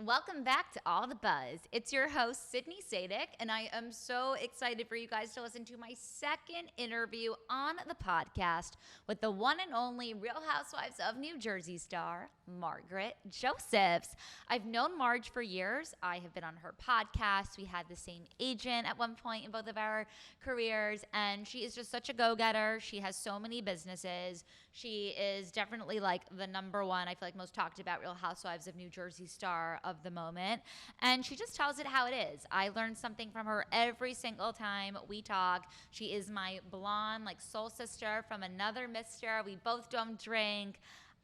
welcome back to All the Buzz. It's your host, Sydney Sadik, and I am so excited for you guys to listen to my second interview on the podcast with the one and only Real Housewives of New Jersey star, Margaret Josephs. I've known Marge for years. I have been on her podcast. We had the same agent at one point in both of our careers, and she is just such a go-getter. She has so many businesses. She is definitely like the number one, I feel like, most talked about Real Housewives of New Jersey star of the moment. And she just tells it how it is. I learn something from her every single time we talk. She is my blonde, like, soul sister from another mister. We both don't drink.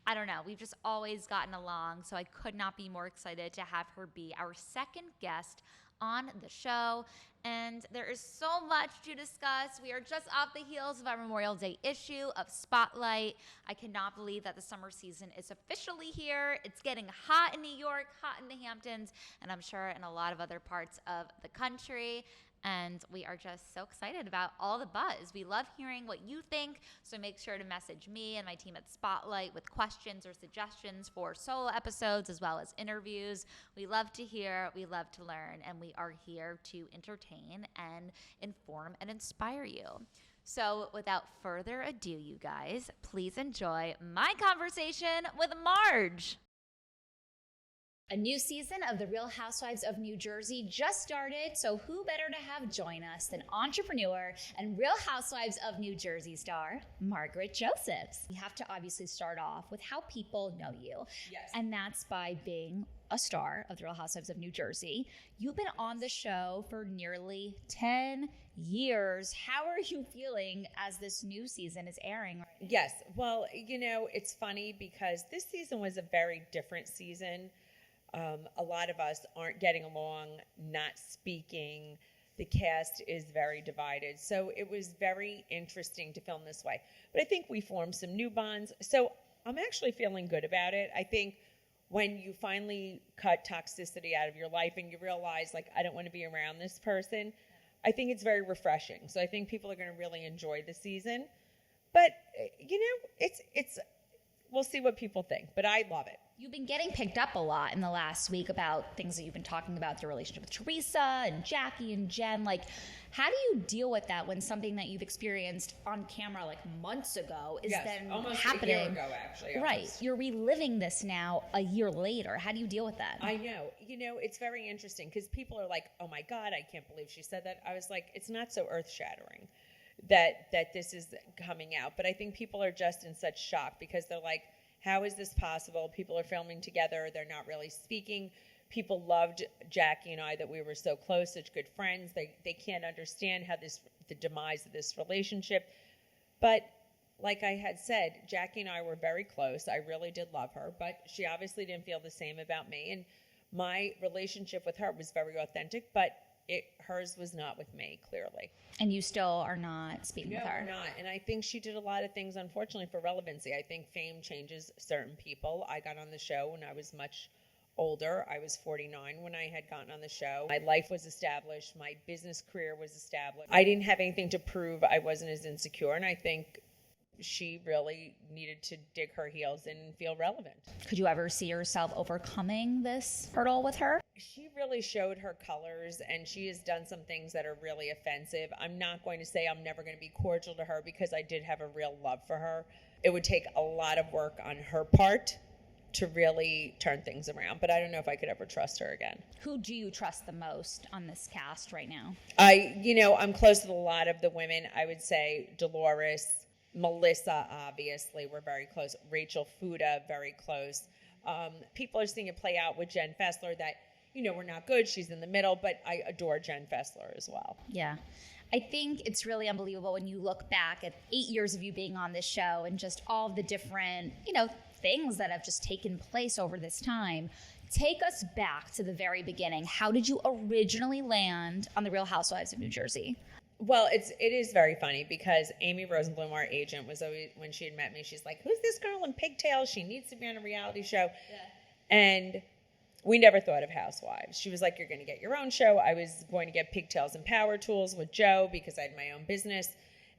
I don't know. We've just always gotten along. So I could not be more excited to have her be our second guest on the show. And there is so much to discuss. We are just off the heels of our Memorial Day issue of Spotlight. I cannot believe that the summer season is officially here. It's getting hot in New York, hot in the Hamptons, and I'm sure in a lot of other parts of the country. And we are just so excited about all the buzz. We love hearing what you think, so make sure to message me and my team at Spotlight with questions or suggestions for solo episodes as well as interviews. We love to hear, we love to learn, and we are here to entertain and inform and inspire you. So without further ado, you guys, please enjoy my conversation with Marge. A new season of The Real Housewives of New Jersey just started, so who better to have join us than entrepreneur and Real Housewives of New Jersey star, Margaret Josephs. We have to obviously start off with how people know you. Yes. And that's by being a star of The Real Housewives of New Jersey. You've been on the show for nearly 10 years. How are you feeling as this new season is airing? Yes. Well, you know, it's funny because this season was a very different season. A lot of us aren't getting along, not speaking. The cast is very divided. So it was very interesting to film this way. But I think we formed some new bonds. So I'm actually feeling good about it. I think when you finally cut toxicity out of your life and you realize, like, I don't want to be around this person, I think it's very refreshing. So I think people are going to really enjoy the season. But, you know, it's we'll see what people think. But I love it. You've been getting picked up a lot in the last week about things that you've been talking about, the relationship with Teresa and Jackie and Jen. Like, how do you deal with that when something that you've experienced on camera like months ago is then almost happening? A year ago, actually. Right. Almost. You're reliving this now a year later. How do you deal with that? I know. You know, it's very interesting because people are like, oh my God, I can't believe she said that. I was like, it's not so earth-shattering that this is coming out. But I think people are just in such shock because they're like, how is this possible? People are filming together. They're not really speaking. People loved Jackie and I, that we were so close, such good friends. They can't understand how the demise of this relationship. But like I had said, Jackie and I were very close. I really did love her, but she obviously didn't feel the same about me. And my relationship with her was very authentic, but hers was not with me, clearly. And you still are not speaking with her? No, not. And I think she did a lot of things, unfortunately, for relevancy. I think fame changes certain people. I got on the show when I was much older. I was 49 when I had gotten on the show. My life was established. My business career was established. I didn't have anything to prove. I wasn't as insecure. And I think she really needed to dig her heels in and feel relevant. Could you ever see yourself overcoming this hurdle with her? She really showed her colors, and she has done some things that are really offensive. I'm not going to say I'm never going to be cordial to her because I did have a real love for her. It would take a lot of work on her part to really turn things around, but I don't know if I could ever trust her again. Who do you trust the most on this cast right now? I'm close to a lot of the women. I would say Dolores, Melissa, obviously, we're very close. Rachel Fuda, very close. People are seeing it play out with Jen Fessler that, we're not good. She's in the middle, but I adore Jen Fessler as well. Yeah. I think it's really unbelievable when you look back at 8 years of you being on this show and just all of the different, things that have just taken place over this time. Take us back to the very beginning. How did you originally land on The Real Housewives of New Jersey? Well, it is very funny because Amy Rosenblum, our agent, was always, when she had met me, she's like, who's this girl in pigtails? She needs to be on a reality show. Yeah. And we never thought of Housewives. She was like, you're going to get your own show. I was going to get Pigtails and Power Tools with Joe because I had my own business.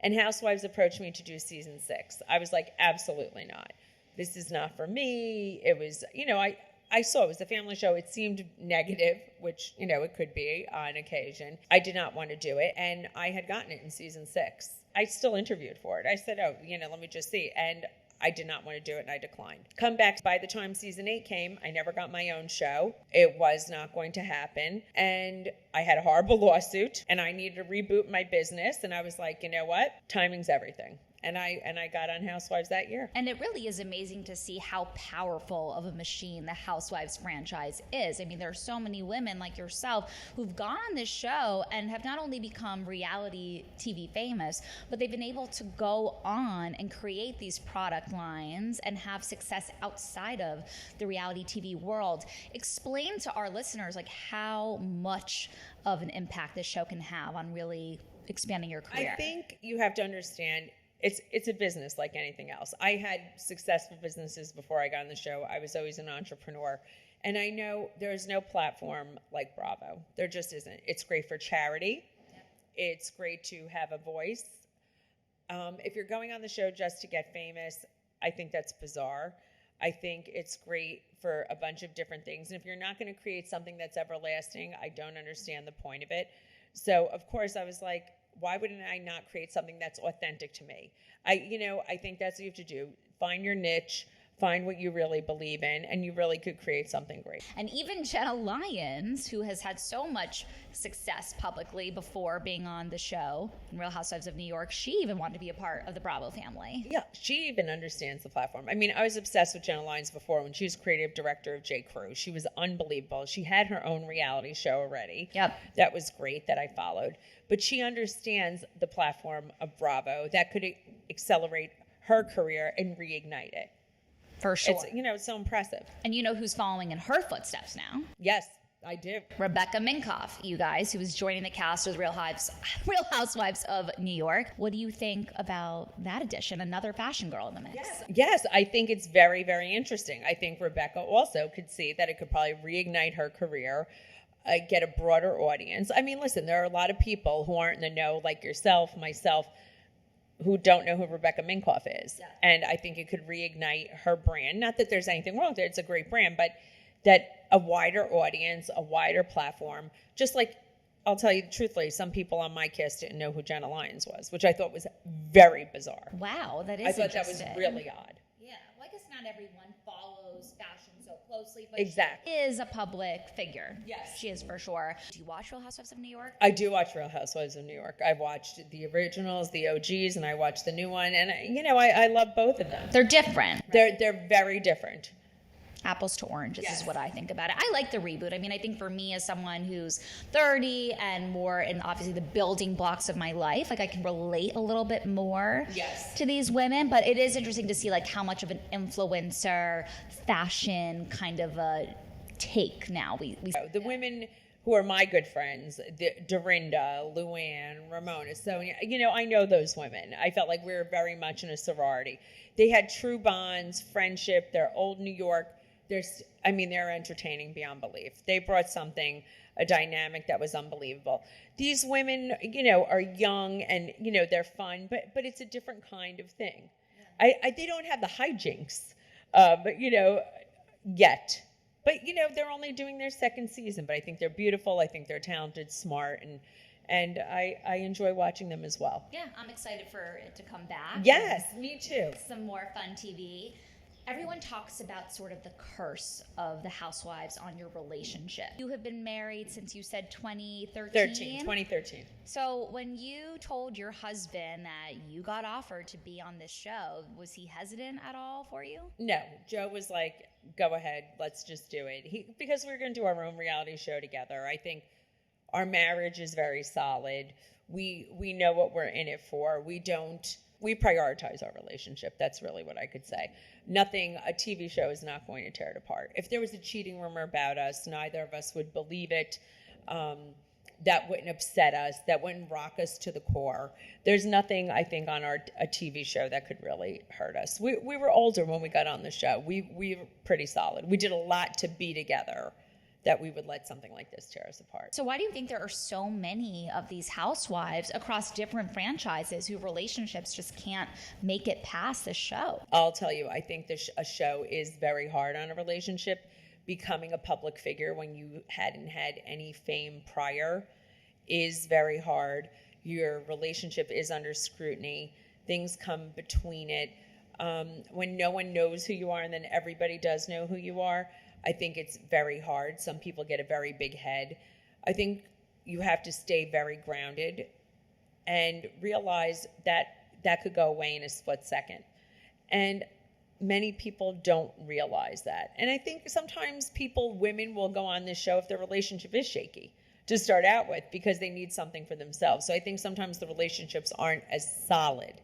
And Housewives approached me to do season 6. I was like, absolutely not. This is not for me. It was, I saw it was a family show. It seemed negative, which, it could be on occasion. I did not want to do it. And I had gotten it in season 6. I still interviewed for it. I said, let me just see. And I did not want to do it, and I declined. Come back, by the time season 8 came, I never got my own show. It was not going to happen. And I had a horrible lawsuit, and I needed to reboot my business. And I was like, you know what? Timing's everything. And I got on Housewives that year. And it really is amazing to see how powerful of a machine the Housewives franchise is. I mean, there are so many women like yourself who've gone on this show and have not only become reality TV famous, but they've been able to go on and create these product lines and have success outside of the reality TV world. Explain to our listeners like how much of an impact this show can have on really expanding your career. I think you have to understand it's a business like anything else. I had successful businesses before I got on the show. I was always an entrepreneur. And I know there's no platform like Bravo. There just isn't. It's great for charity. Yep. It's great to have a voice. If you're going on the show just to get famous, I think that's bizarre. I think it's great for a bunch of different things. And if you're not going to create something that's everlasting, I don't understand the point of it. So, of course, I was like, why wouldn't I not create something that's authentic to me? I think that's what you have to do. Find your niche, find what you really believe in, and you really could create something great. And even Jenna Lyons, who has had so much success publicly before being on the show, Real Housewives of New York, she even wanted to be a part of the Bravo family. Yeah, she even understands the platform. I mean, I was obsessed with Jenna Lyons before when she was creative director of J. Crew. She was unbelievable. She had her own reality show already. Yep. That was great that I followed. But she understands the platform of Bravo that could accelerate her career and reignite it. For sure. It's so impressive. And you know who's following in her footsteps now? Yes, I do. Rebecca Minkoff, you guys, who is joining the cast of Real Housewives of New York. What do you think about that addition? Another fashion girl in the mix. Yes, I think it's very, very interesting. I think Rebecca also could see that it could probably reignite her career, get a broader audience. I mean, listen, there are a lot of people who aren't in the know, like yourself, myself, who don't know who Rebecca Minkoff is. Yeah. And I think it could reignite her brand. Not that there's anything wrong with it. It's a great brand, but that a wider audience, a wider platform, just like, I'll tell you truthfully, some people on my cast didn't know who Jenna Lyons was, which I thought was very bizarre. Wow, that is I thought that was really odd. Yeah, well, I guess not everyone follows fashion so closely, but exactly. She is a public figure. Yes. She is for sure. Do you watch Real Housewives of New York? I do watch Real Housewives of New York. I've watched the originals, the OGs, and I watched the new one. And, I love both of them. They're different. They're very different. Apples to oranges yes. is what I think about it. I like the reboot. I mean, I think for me as someone who's 30 and more in obviously the building blocks of my life, like I can relate a little bit more yes. to these women. But it is interesting to see like how much of an influencer fashion kind of a take now. The women who are my good friends, Dorinda, Luann, Ramona, Sonia, I know those women. I felt like we were very much in a sorority. They had true bonds, friendship. They're old New York. They're entertaining beyond belief. They brought a dynamic that was unbelievable. These women, are young and, they're fun, but it's a different kind of thing. Yeah. They don't have the hijinks, yet. But, they're only doing their second season, but I think they're beautiful. I think they're talented, smart, and I enjoy watching them as well. Yeah, I'm excited for it to come back. Yes, me too. Some more fun TV. Everyone talks about sort of the curse of the Housewives on your relationship. You have been married since you said 2013? 2013. So when you told your husband that you got offered to be on this show, was he hesitant at all for you? No. Joe was like, go ahead, let's just do it. Because we're going to do our own reality show together. I think our marriage is very solid. We know what we're in it for. We prioritize our relationship. That's really what I could say. A TV show is not going to tear it apart. If there was a cheating rumor about us, neither of us would believe it. That wouldn't upset us. That wouldn't rock us to the core. There's nothing, I think, on a TV show that could really hurt us. We were older when we got on the show. We were pretty solid. We did a lot to be together that we would let something like this tear us apart. So why do you think there are so many of these housewives across different franchises whose relationships just can't make it past the show? I'll tell you, I think a show is very hard on a relationship becoming a public figure when you hadn't had any fame prior is very hard. Your relationship is under scrutiny. Things come between it. When no one knows who you are and then everybody does know who you are, I think it's very hard. Some people get a very big head. I think you have to stay very grounded and realize that that could go away in a split second. And many people don't realize that. And I think sometimes women will go on this show if their relationship is shaky to start out with because they need something for themselves. So I think sometimes the relationships aren't as solid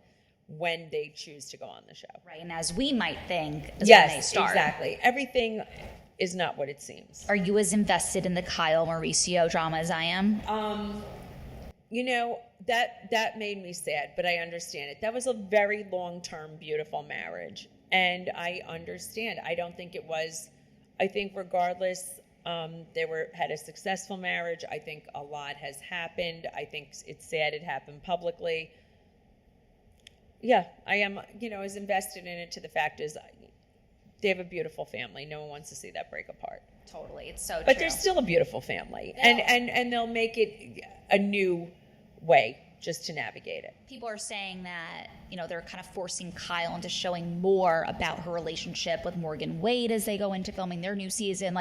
when they choose to go on the show. Right, and as we might think is yes, when they start. Exactly. Everything is not what it seems. Are you as invested in the Kyle Mauricio drama as I am? That made me sad, but I understand it. That was a very long-term, beautiful marriage. And I understand. I don't think it was. I think regardless, they had a successful marriage. I think a lot has happened. I think it's sad it happened publicly. Yeah, I am, as invested in it to the fact is they have a beautiful family. No one wants to see that break apart. Totally. It's so true. But they're still a beautiful family. And they'll make it a new way just to navigate it. People are saying that, they're kind of forcing Kyle into showing more about her relationship with Morgan Wade as they go into filming their new season.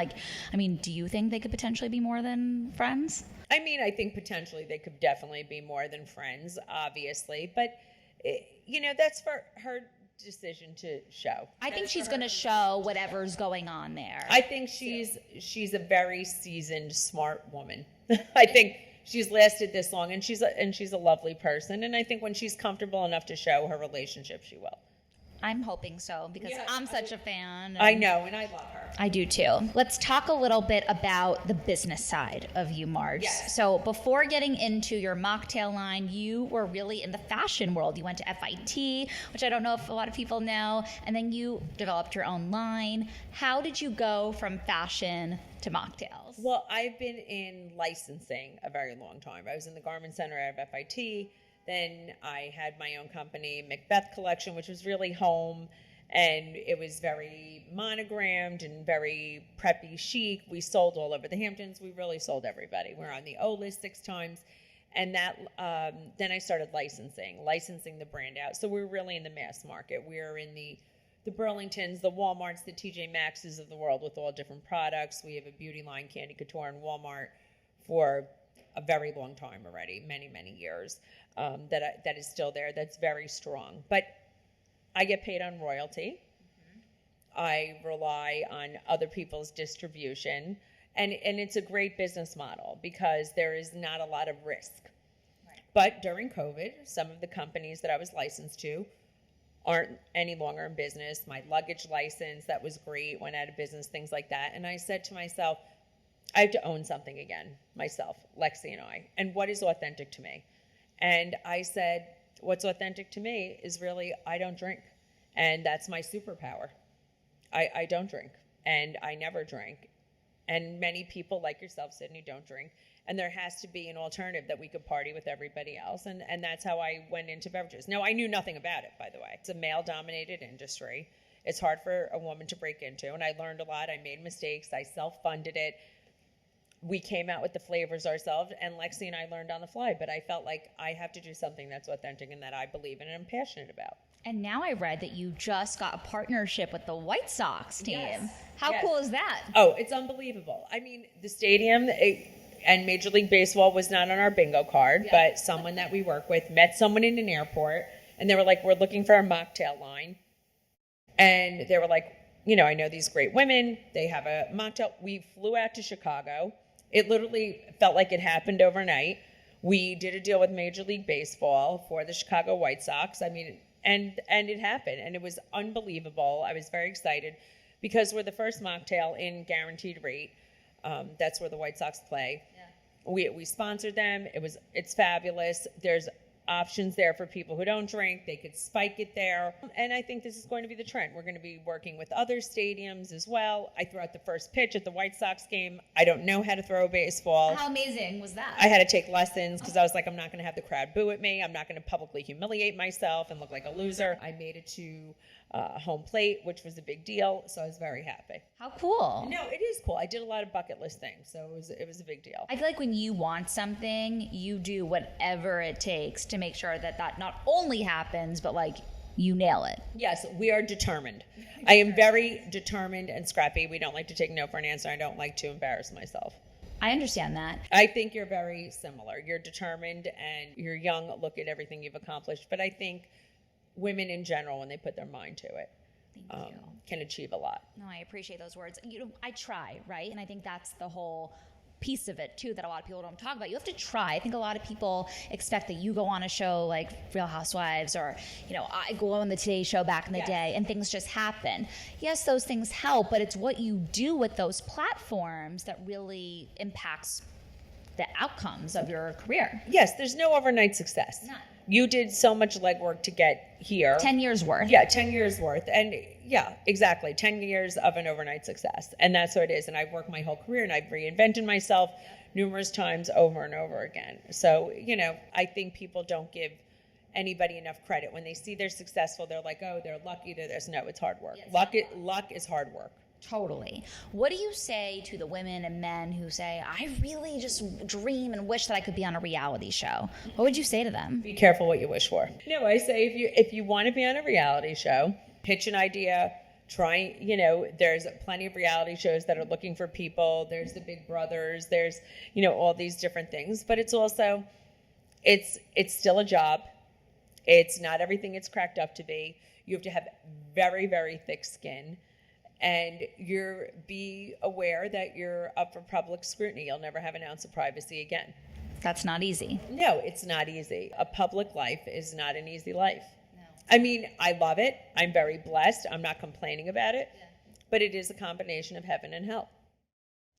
Do you think they could potentially be more than friends? I think potentially they could definitely be more than friends, obviously. But, that's for her decision to show. I think she's going to show whatever's going on there. I think she's a very seasoned, smart woman. I think she's lasted this long, and she's a lovely person. And I think when she's comfortable enough to show her relationship, she will. I'm hoping so because I'm such a fan. I know, and I love her. I do too. Let's talk a little bit about the business side of you, Marge. Yes. So before getting into your mocktail line, you were really in the fashion world. You went to FIT, which I don't know if a lot of people know, and then you developed your own line. How did you go from fashion to mocktails? Well, I've been in licensing a very long time. I was in the Garment Center at FIT. Then I had my own company, Macbeth Collection, which was really home, and it was very monogrammed and very preppy chic. We sold all over the Hamptons. We really sold everybody. We were on the O list 6 times, and that then I started licensing the brand out. So we're really in the mass market. We're in the Burlingtons, the Walmarts, the TJ Maxxes of the world with all different products. We have a beauty line, Candy Couture, in Walmart for a very long time already, many, many years. That is still there. That's very strong. But I get paid on royalty. Mm-hmm. I rely on other people's distribution. And it's a great business model because there is not a lot of risk. Right. But during COVID, some of the companies that I was licensed to aren't any longer in business. My luggage license, that was great, went out of business, things like that. And I said to myself, I have to own something again, myself, Lexi and I. And what is authentic to me? And I said, what's authentic to me is really, I don't drink. And that's my superpower. I don't drink. And I never drank. And many people like yourself, Sydney, don't drink. And there has to be an alternative that we could party with everybody else. And that's how I went into beverages. Now, I knew nothing about it, by the way. It's a male-dominated industry. It's hard for a woman to break into. And I learned a lot. I made mistakes. I self-funded it. We came out with the flavors ourselves, and Lexi and I learned on the fly. But I felt like I have to do something that's authentic and that I believe in and I'm passionate about. And now I read that you just got a partnership with the White Sox team. Yes. How cool is that? Oh, it's unbelievable. The stadium and Major League Baseball was not on our bingo card, but someone that we work with met someone in an airport, and they were like, we're looking for a mocktail line. And they were like, I know these great women. They have a mocktail. We flew out to Chicago. It literally felt like it happened overnight. We did a deal with Major League Baseball for the Chicago White Sox. And it happened, and it was unbelievable. I was very excited because we're the first mocktail in guaranteed rate. That's where the White Sox play. Yeah. We sponsored them. It's fabulous. There's options there for people who don't drink. They could spike it there. And I think this is going to be the trend. We're going to be working with other stadiums as well. I threw out the first pitch at the White Sox game. I don't know how to throw a baseball. How amazing was that? I had to take lessons because I was like, I'm not going to have the crowd boo at me. I'm not going to publicly humiliate myself and look like a loser. I made it to home plate, which was a big deal. So I was very happy. How cool. No, it is cool. I did a lot of bucket list things, so it was a big deal. I feel like when you want something, you do whatever it takes to make sure that not only happens, but like you nail it. Yes, we are determined. I am very determined and scrappy. We don't like to take no for an answer. I don't like to embarrass myself. I understand that. I think you're very similar. You're determined and you're young. Look at everything you've accomplished. But I think women in general, when they put their mind to it, can achieve a lot. No, I appreciate those words. I try, right? And I think that's the whole piece of it too that a lot of people don't talk about. You have to try. I think a lot of people expect that you go on a show like Real Housewives or, I go on the Today Show back in the day and things just happen. Yes, those things help, but it's what you do with those platforms that really impacts the outcomes of your career. Yes, there's no overnight success. None. You did so much legwork to get here. 10 years worth. Yeah, 10 years worth. And yeah, exactly. 10 years of an overnight success. And that's what it is. And I've worked my whole career and I've reinvented myself numerous times over and over again. So, I think people don't give anybody enough credit. When they see they're successful, they're like, oh, they're lucky. No, it's hard work. Yes. Luck is hard work. Totally. What do you say to the women and men who say, I really just dream and wish that I could be on a reality show? What would you say to them? Be careful what you wish for. No, I say if you want to be on a reality show, pitch an idea, try, there's plenty of reality shows that are looking for people. There's the Big Brothers, there's, all these different things, but it's also, it's still a job. It's not everything it's cracked up to be. You have to have very, very thick skin. And be aware that you're up for public scrutiny. You'll never have an ounce of privacy again. That's not easy. No, it's not easy. A public life is not an easy life. No. I mean, I love it. I'm very blessed. I'm not complaining about it. Yeah. But it is a combination of heaven and hell.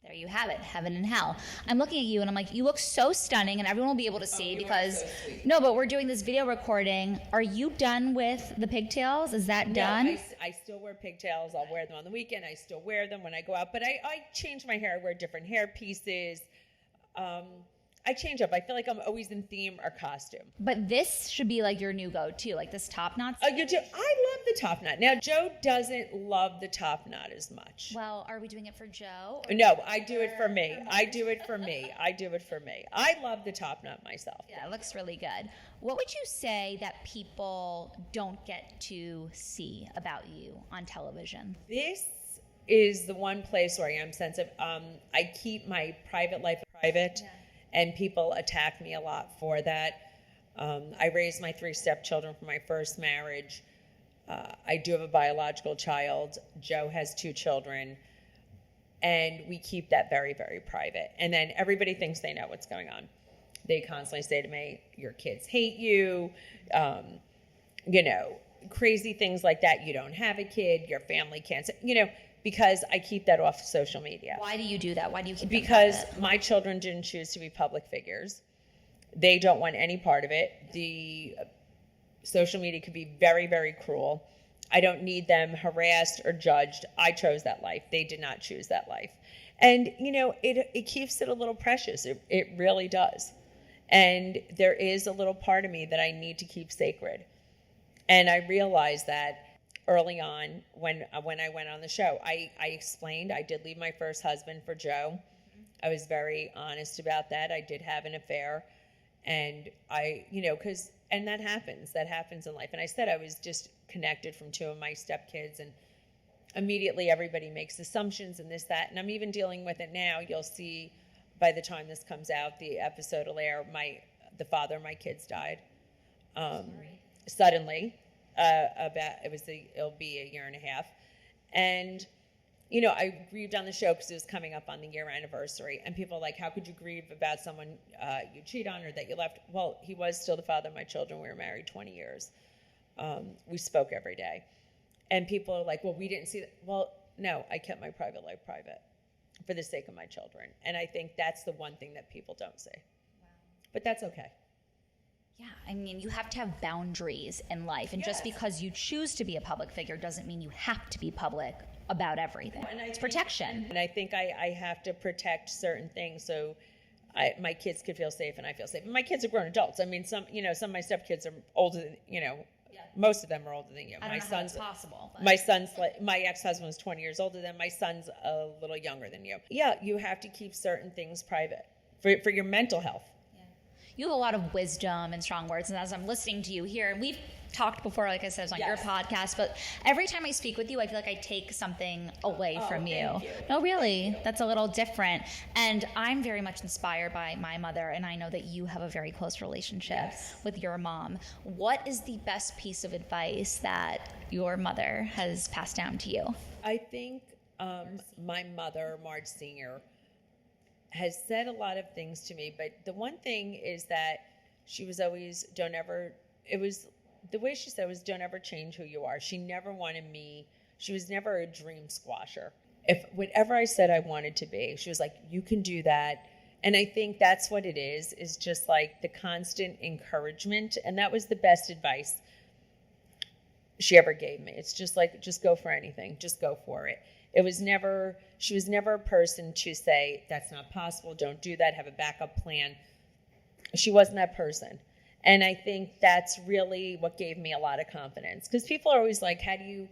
There you have it, heaven and hell. I'm looking at you and I'm like, you look so stunning, and everyone will be able to see because, but we're doing this video recording. Are you done with the pigtails? Is that done? No, I still wear pigtails. I'll wear them on the weekend. I still wear them when I go out, but I change my hair. I wear different hair pieces. I change up. I feel like I'm always in theme or costume. But this should be like your new go-to, like this top knot. Oh, you do? I love the top knot. Now, Joe doesn't love the top knot as much. Well, are we doing it for Joe? No, I do it for me. I do it for me. I love the top knot myself. Yeah, it looks really good. What would you say that people don't get to see about you on television? This is the one place where I am sensitive. I keep my private life private. Yeah. And people attack me a lot for that. I raised my 3 stepchildren from my first marriage. I do have a biological child. Joe has 2 children. And we keep that very, very private. And then everybody thinks they know what's going on. They constantly say to me, your kids hate you, crazy things like that. You don't have a kid, your family can't, because I keep that off social media. Why do you do that? Why do you keep Because my children didn't choose to be public figures. They don't want any part of it. The social media could be very, very cruel. I don't need them harassed or judged. I chose that life. They did not choose that life. And, it keeps it a little precious. It really does. And there is a little part of me that I need to keep sacred. And I realized that early on when I went on the show. I explained I did leave my first husband for Joe. I was very honest about that. I did have an affair. And and that happens in life. And I said I was just connected from 2 of my stepkids, and immediately everybody makes assumptions and this, that. And I'm even dealing with it now. You'll see by the time this comes out, the episode will air, the father of my kids died suddenly. It'll be a year and a half. And, I grieved on the show because it was coming up on the year anniversary. And people are like, how could you grieve about someone you cheat on or that you left? Well, he was still the father of my children. We were married 20 years. We spoke every day. And people are like, well, we didn't see that. Well, no, I kept my private life private for the sake of my children. And I think that's the one thing that people don't see. Wow. But that's okay. Yeah, I mean, you have to have boundaries in life. And just because you choose to be a public figure doesn't mean you have to be public about everything. It's protection. And I think I have to protect certain things so my kids could feel safe and I feel safe. And my kids are grown adults. I mean, some of my stepkids are older than, Yeah. Most of them are older than you. I don't know how it's possible. But. My ex-husband was 20 years older than my son's a little younger than you. Yeah, you have to keep certain things private for your mental health. Yeah. You have a lot of wisdom and strong words, and as I'm listening to you here, and we've talked before, like I said, it's on your podcast, but every time I speak with you, I feel like I take something away from you. No, really, that's a little different. And I'm very much inspired by my mother, and I know that you have a very close relationship with your mom. What is the best piece of advice that your mother has passed down to you? I think my mother, Marge Sr., has said a lot of things to me, but the one thing is that she was always, the way she said was, don't ever change who you are. She never wanted me. She was never a dream squasher. If whatever I said I wanted to be, she was like, you can do that. And I think that's what it is just like the constant encouragement. And that was the best advice she ever gave me. It's just like, just go for anything. Just go for it. She was never a person to say, that's not possible. Don't do that. Have a backup plan. She wasn't that person. And I think that's really what gave me a lot of confidence. Because people are always like, how do you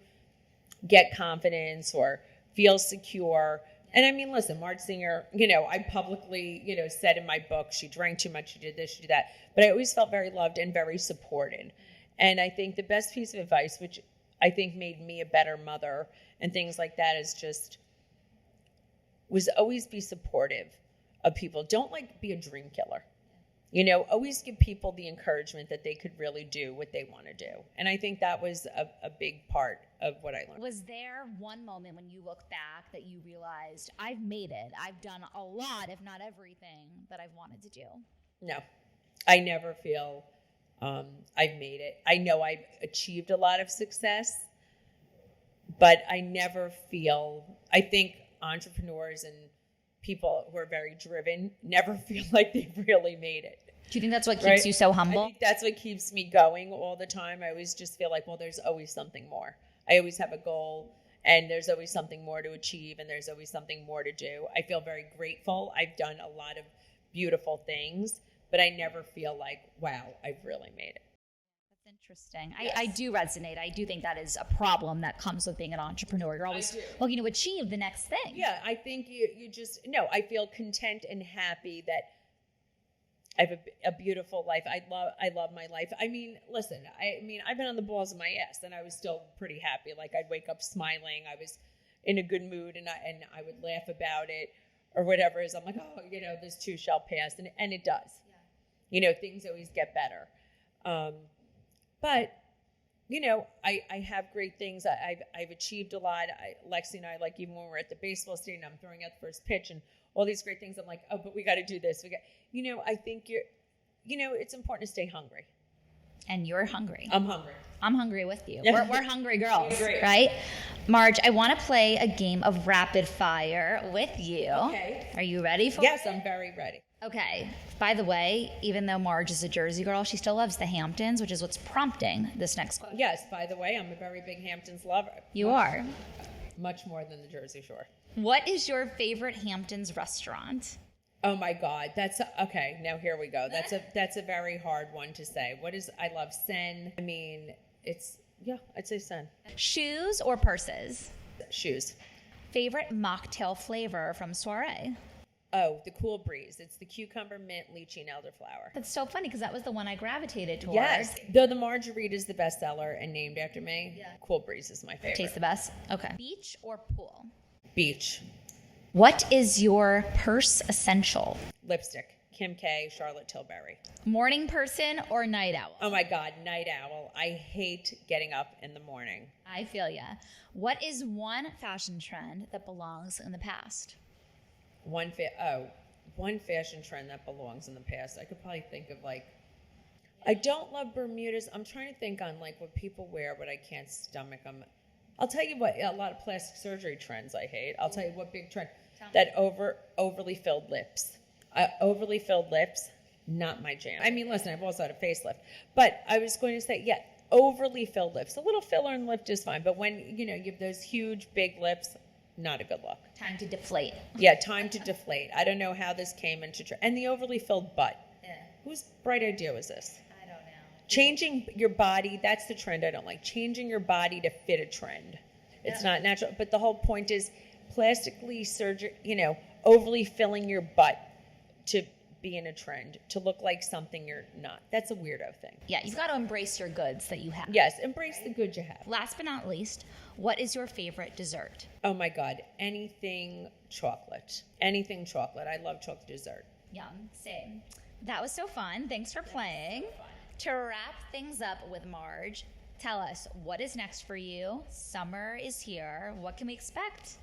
get confidence or feel secure? And I mean, listen, Marge Singer, I publicly, said in my book, she drank too much, she did this, she did that. But I always felt very loved and very supported. And I think the best piece of advice, which I think made me a better mother and things like that, was always be supportive of people. Don't be a dream killer. Always give people the encouragement that they could really do what they want to do. And I think that was a big part of what I learned. Was there one moment when you look back that you realized, I've made it, I've done a lot, if not everything, that I've wanted to do? No. I never feel I've made it. I know I've achieved a lot of success, but I never feel, I think entrepreneurs and people who are very driven never feel like they've really made it. Do you think that's what keeps you so humble? I think that's what keeps me going all the time. I always just feel like, well, there's always something more. I always have a goal, and there's always something more to achieve, and there's always something more to do. I feel very grateful. I've done a lot of beautiful things, but I never feel like, wow, I've really made it. That's interesting. Yes. I do resonate. I do think that is a problem that comes with being an entrepreneur. You're always looking to achieve the next thing. Yeah, I think you just, no, I feel content and happy that I have a beautiful life. I love my life. I mean, listen, I've been on the balls of my ass, and I was still pretty happy. Like, I'd wake up smiling. I was in a good mood, and I would laugh about it or whatever. I'm like, oh, this too shall pass, and it does. Yeah. Things always get better. But I have great things. I've achieved a lot. Lexi and I, even when we're at the baseball stadium, I'm throwing out the first pitch and all these great things. I'm like, oh, but we got to do this. I think it's important to stay hungry. And you're hungry. I'm hungry. I'm hungry with you. We're hungry girls, right? Marge, I want to play a game of rapid fire with you. Okay. Are you ready for it? Yes, I'm very ready. Okay. By the way, even though Marge is a Jersey girl, she still loves the Hamptons, which is what's prompting this next question. Yes, by the way, I'm a very big Hamptons lover. You are. Much more than the Jersey Shore. What is your favorite Hamptons restaurant? Oh my God, okay. Now here we go. That's a very hard one to say. I love Sen. I mean, I'd say Sen. Shoes or purses? Shoes. Favorite mocktail flavor from Soirée? Oh, the Cool Breeze. It's the cucumber, mint, lychee, and elderflower. That's so funny because that was the one I gravitated towards. Yes. Though the Margarita is the bestseller and named after me, Cool Breeze is my favorite. Tastes the best? Okay. Beach or pool? Beach. What is your purse essential? Lipstick. Kim K, Charlotte Tilbury. Morning person or night owl? Oh my God, night owl. I hate getting up in the morning. I feel ya. What is one fashion trend that belongs in the past? One fashion trend that belongs in the past. I could probably think of I don't love Bermudas. I'm trying to think on what people wear, but I can't stomach them. I'll tell you what, a lot of plastic surgery trends I hate. I'll tell you what big trend. That overly filled lips. Overly filled lips, not my jam. I mean, listen, I've also had a facelift. But I was going to say, overly filled lips. A little filler in the lip is fine. But when, you have those huge, big lips, not a good look. Time to deflate. Yeah, time to deflate. I don't know how this came into trend. And the overly filled butt. Yeah. Whose bright idea was this? I don't know. Changing your body, that's the trend I don't like. Changing your body to fit a trend. It's not natural. But the whole point is plastically overly filling your butt to be in a trend, to look like something you're not. That's a weirdo thing. Yeah, you've got to embrace your goods that you have. Yes, embrace the good you have. Last but not least, what is your favorite dessert? Oh my God, anything chocolate. Anything chocolate. I love chocolate dessert. Yum, same. That was so fun. Thanks for playing. To wrap things up with Marge, tell us, what is next for you? Summer is here. What can we expect?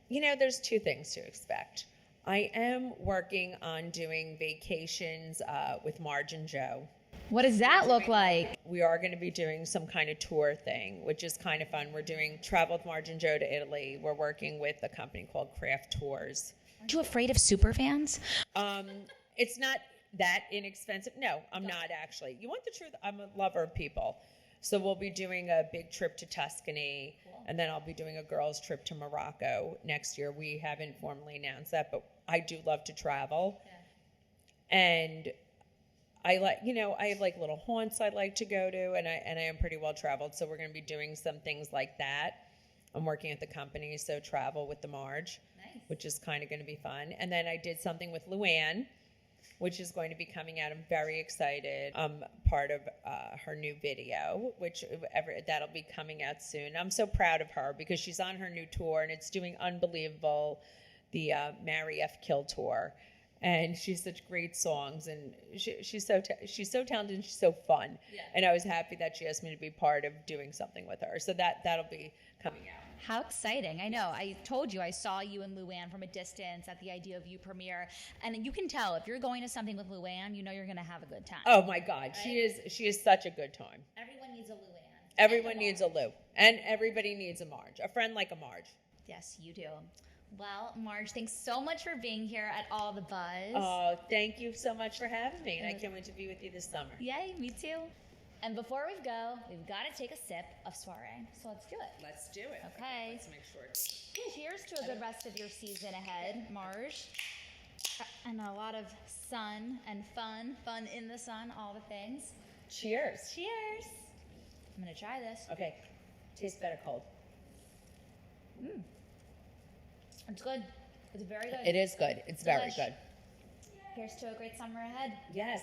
There's two things to expect. I am working on doing vacations with Marge and Joe. What does that look like? We are going to be doing some kind of tour thing, which is kind of fun. We're doing Travel with Marge and Joe to Italy. We're working with a company called Craft Tours. Aren't you afraid of super fans? It's not that inexpensive. No, I'm not actually. You want the truth? I'm a lover of people. So we'll be doing a big trip to Tuscany, and then I'll be doing a girls' trip to Morocco next year. We haven't formally announced that, but I do love to travel. Yeah. And I have like little haunts I like to go to, and I am pretty well traveled. So we're going to be doing some things like that. I'm working at the company, so travel with the Marge, which is kind of going to be fun. And then I did something with Luann, which is going to be coming out. I'm very excited. I'm part of her new video, that'll be coming out soon. I'm so proud of her because she's on her new tour, and it's doing unbelievable, the Marry F. Kill tour. And she's such great songs, and she's so talented, and she's so fun. Yeah. And I was happy that she asked me to be part of doing something with her. So that'll be coming out. How exciting. I know. I told you I saw you and Luann from a distance at the Idea of You premiere. And you can tell if you're going to something with Luann, you're going to have a good time. Oh, my God. Right? She is such a good time. Everyone needs a Luann. Everyone needs a Lou. And everybody needs a Marge. A friend like a Marge. Yes, you do. Well, Marge, thanks so much for being here at All the Buzz. Oh, thank you so much for having me. And I can't wait to be with you this summer. Yay, me too. And before we go, we've got to take a sip of Soirée. So let's do it. Let's do it. Okay. Let's make sure. Cheers to a good rest of your season ahead, Marge. And a lot of sun and fun in the sun, all the things. Cheers. Cheers. I'm going to try this. Okay. Tastes better cold. It's good. It's very good. It is good. It's very good. Here's to a great summer ahead. Yes.